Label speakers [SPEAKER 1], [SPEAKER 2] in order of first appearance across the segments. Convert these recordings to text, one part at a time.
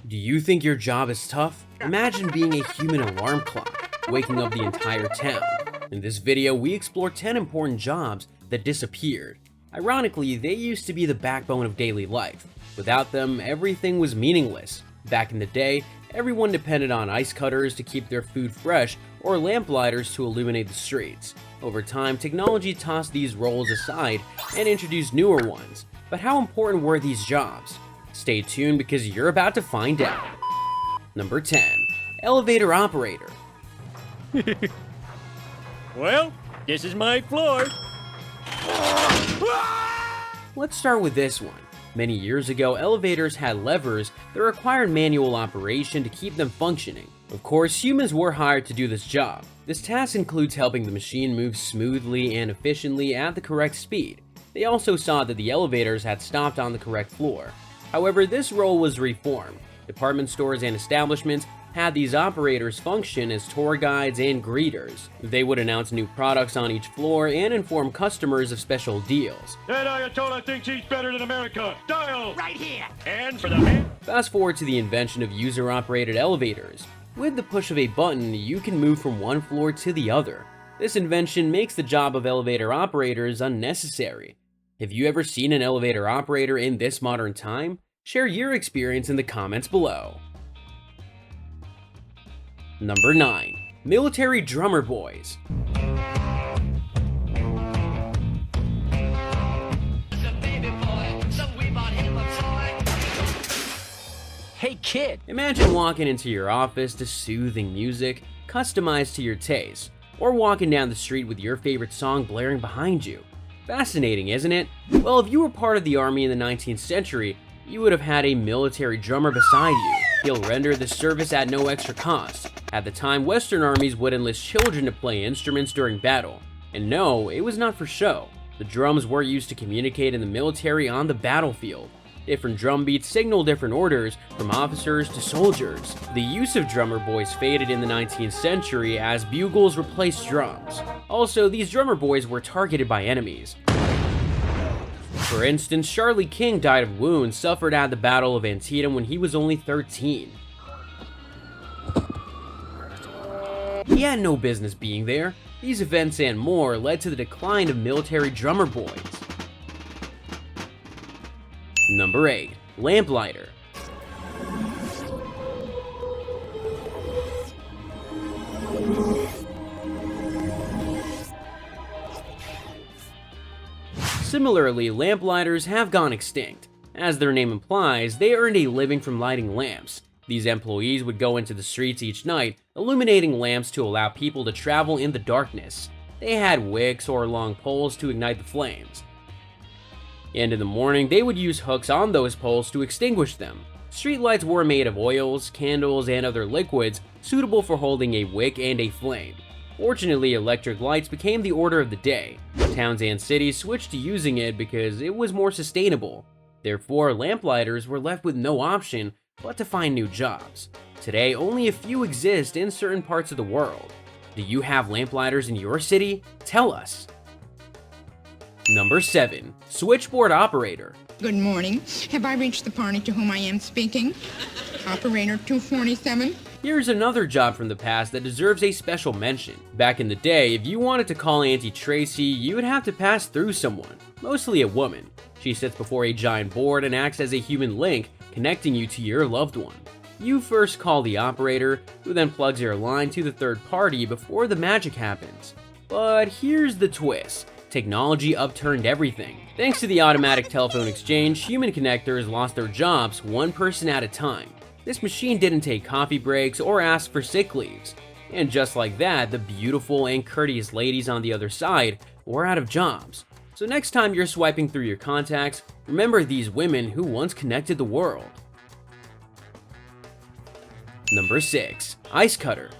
[SPEAKER 1] Do you think your job is tough? Imagine being a human alarm clock, waking up the entire town. In this video, we explore 10 important jobs that disappeared. Ironically, they used to be the backbone of daily life. Without them, everything was meaningless. Back in the day, everyone depended on ice cutters to keep their food fresh or lamplighters to illuminate the streets. Over time, technology tossed these roles aside and introduced newer ones. But how important were these jobs? Stay tuned because you're about to find out. Number 10. Elevator operator.
[SPEAKER 2] Well, this is my floor.
[SPEAKER 1] Let's start with this one. Many years ago, elevators had levers that required manual operation to keep them functioning. Of course, humans were hired to do this job. This task includes helping the machine move smoothly and efficiently at the correct speed. They also saw that the elevators had stopped on the correct floor. However, this role was reformed. Department stores and establishments had these operators function as tour guides and greeters. They would announce new products on each floor and inform customers of special deals.
[SPEAKER 2] That Ayatollah thinks he's better than America. Dial! Right here! And for the man...
[SPEAKER 1] Fast forward to the invention of user-operated elevators. With the push of a button, you can move from one floor to the other. This invention makes the job of elevator operators unnecessary. Have you ever seen an elevator operator in this modern time? Share your experience in the comments below. Number 9. Military drummer boys.
[SPEAKER 3] Hey kid!
[SPEAKER 1] Imagine walking into your office to soothing music, customized to your taste, or walking down the street with your favorite song blaring behind you. Fascinating, isn't it? Well, if you were part of the army in the 19th century, you would have had a military drummer beside you. He'll render this service at no extra cost. At the time, Western armies would enlist children to play instruments during battle. And no, it was not for show. The drums were used to communicate in the military on the battlefield. Different drum beats signal different orders, from officers to soldiers. The use of drummer boys faded in the 19th century as bugles replaced drums. Also, these drummer boys were targeted by enemies. For instance, Charlie King died of wounds suffered at the Battle of Antietam when he was only 13. He had no business being there. These events and more led to the decline of military drummer boys. Number 8. Lamplighter. Similarly, lamplighters have gone extinct. As their name implies, they earned a living from lighting lamps. These employees would go into the streets each night, illuminating lamps to allow people to travel in the darkness. They had wicks or long poles to ignite the flames. And in the morning, they would use hooks on those poles to extinguish them. Streetlights were made of oils, candles, and other liquids suitable for holding a wick and a flame. Fortunately, electric lights became the order of the day. Towns and cities switched to using it because it was more sustainable. Therefore, lamplighters were left with no option but to find new jobs. Today, only a few exist in certain parts of the world. Do you have lamplighters in your city? Tell us. Number 7. Switchboard operator.
[SPEAKER 4] Good morning. Have I reached the party to whom I am speaking? Operator 247?
[SPEAKER 1] Here's another job from the past that deserves a special mention. Back in the day, if you wanted to call Auntie Tracy, you would have to pass through someone, mostly a woman. She sits before a giant board and acts as a human link, connecting you to your loved one. You first call the operator, who then plugs your line to the third party before the magic happens. But here's the twist. Technology upturned everything. Thanks to the automatic telephone exchange, human connectors lost their jobs one person at a time. This machine didn't take coffee breaks or ask for sick leaves. And just like that, the beautiful and courteous ladies on the other side were out of jobs. So next time you're swiping through your contacts, remember these women who once connected the world. Number 6. Ice cutter.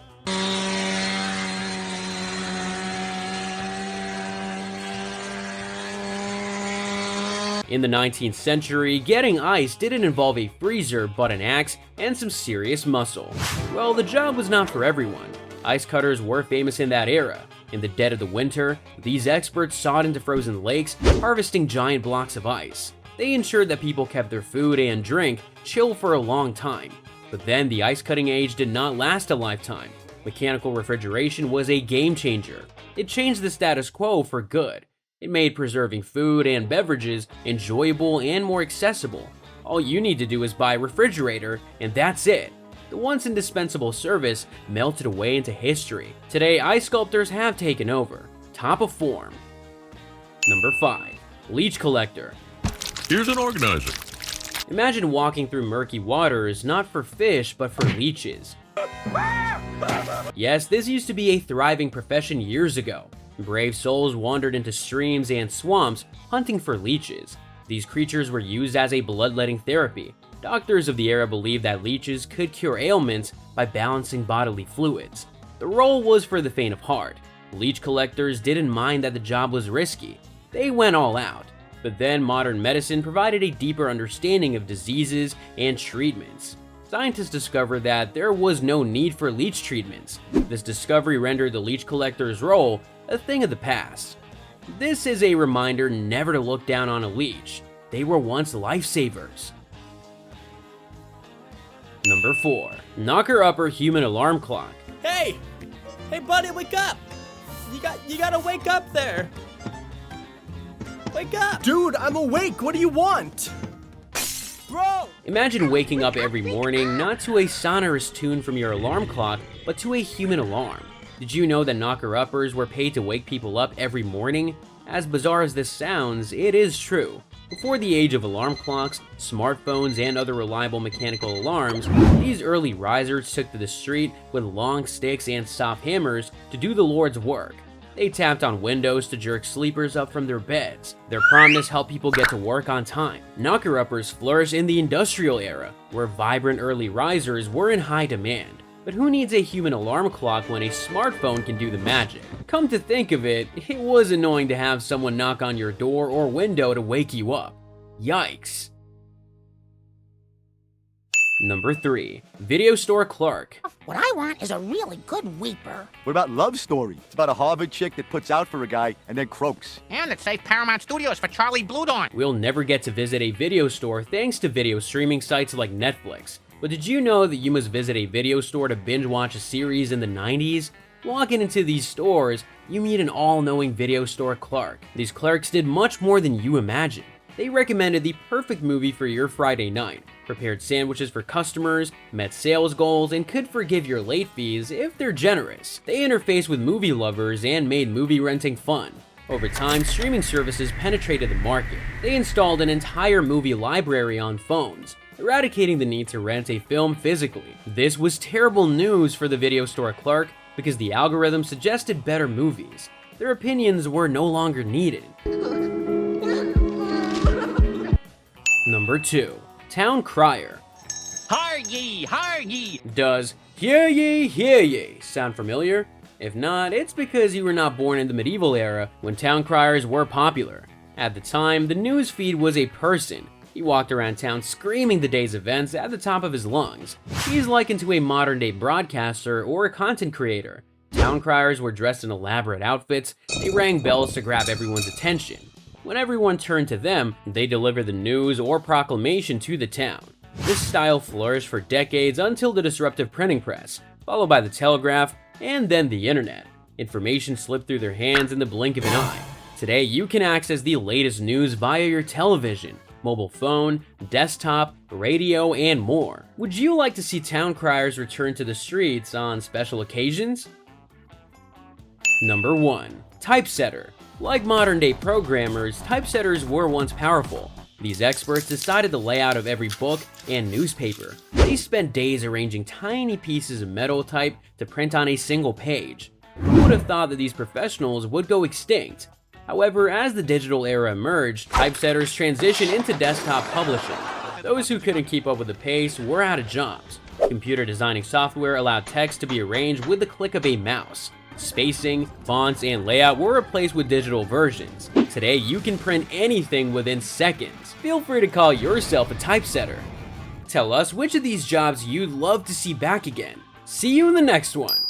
[SPEAKER 1] In the 19th century, getting ice didn't involve a freezer but an axe and some serious muscle. Well, the job was not for everyone. Ice cutters were famous in that era. In the dead of the winter, these experts sawed into frozen lakes, harvesting giant blocks of ice. They ensured that people kept their food and drink chill for a long time. But then the ice cutting age did not last a lifetime. Mechanical refrigeration was a game changer. It changed the status quo for good. It made preserving food and beverages enjoyable and more accessible. All you need to do is buy a refrigerator, and that's it. The once indispensable service melted away into history. Today, ice sculptors have taken over. Top of form. Number 5. Leech collector.
[SPEAKER 5] Here's an organizer.
[SPEAKER 1] Imagine walking through murky waters, not for fish, but for leeches. Yes, this used to be a thriving profession years ago. Brave souls wandered into streams and swamps hunting for leeches. These creatures were used as a bloodletting therapy. Doctors of the era believed that leeches could cure ailments by balancing bodily fluids. The role was for the faint of heart. Leech collectors didn't mind that the job was risky. They went all out. But then modern medicine provided a deeper understanding of diseases and treatments. Scientists discovered that there was no need for leech treatments. This discovery rendered the leech collector's role a thing of the past. This is a reminder never to look down on a leech. They were once lifesavers. Number 4. Knocker-upper human alarm clock.
[SPEAKER 6] Hey! Hey buddy, wake up! You gotta wake up there! Wake up! Dude, I'm awake, what do you want? Bro!
[SPEAKER 1] Imagine waking up every morning not to a sonorous tune from your alarm clock, but to a human alarm. Did you know that knocker-uppers were paid to wake people up every morning? As bizarre as this sounds, it is true. Before the age of alarm clocks, smartphones, and other reliable mechanical alarms, these early risers took to the street with long sticks and soft hammers to do the Lord's work. They tapped on windows to jerk sleepers up from their beds. Their promptness helped people get to work on time. Knocker-uppers flourished in the industrial era, where vibrant early risers were in high demand. But who needs a human alarm clock when a smartphone can do the magic? Come to think of it, it was annoying to have someone knock on your door or window to wake you up. Yikes. Number 3. Video store clerk.
[SPEAKER 7] What I want is a really good weeper.
[SPEAKER 8] What about Love Story? It's about a Harvard chick that puts out for a guy and then croaks.
[SPEAKER 7] And it saved Paramount Studios for Charlie Blue Dawn.
[SPEAKER 1] We'll never get to visit a video store thanks to video streaming sites like Netflix. But did you know that you must visit a video store to binge watch a series in the 90s? Walking into these stores, you meet an all-knowing video store clerk. These clerks did much more than you imagine. They recommended the perfect movie for your Friday night, prepared sandwiches for customers, met sales goals, and could forgive your late fees if they're generous. They interfaced with movie lovers and made movie renting fun. Over time, streaming services penetrated the market. They installed an entire movie library on phones, eradicating the need to rent a film physically. This was terrible news for the video store clerk because the algorithm suggested better movies. Their opinions were no longer needed. Number 2. Town crier.
[SPEAKER 3] Har ye, har ye!
[SPEAKER 1] Does hear ye sound familiar? If not, it's because you were not born in the medieval era when town criers were popular. At the time, the news feed was a person. He walked around town screaming the day's events at the top of his lungs. He's likened to a modern-day broadcaster or a content creator. Town criers were dressed in elaborate outfits. They rang bells to grab everyone's attention. When everyone turned to them, they delivered the news or proclamation to the town. This style flourished for decades until the disruptive printing press, followed by the telegraph, and then the internet. Information slipped through their hands in the blink of an eye. Today, you can access the latest news via your television, mobile phone, desktop, radio, and more. Would you like to see town criers return to the streets on special occasions? Number 1. Typesetter. Like modern-day programmers, typesetters were once powerful. These experts decided the layout of every book and newspaper. They spent days arranging tiny pieces of metal type to print on a single page. Who would have thought that these professionals would go extinct? However, as the digital era emerged, typesetters transitioned into desktop publishing. Those who couldn't keep up with the pace were out of jobs. Computer designing software allowed text to be arranged with the click of a mouse. Spacing, fonts, and layout were replaced with digital versions. Today, you can print anything within seconds. Feel free to call yourself a typesetter. Tell us which of these jobs you'd love to see back again. See you in the next one.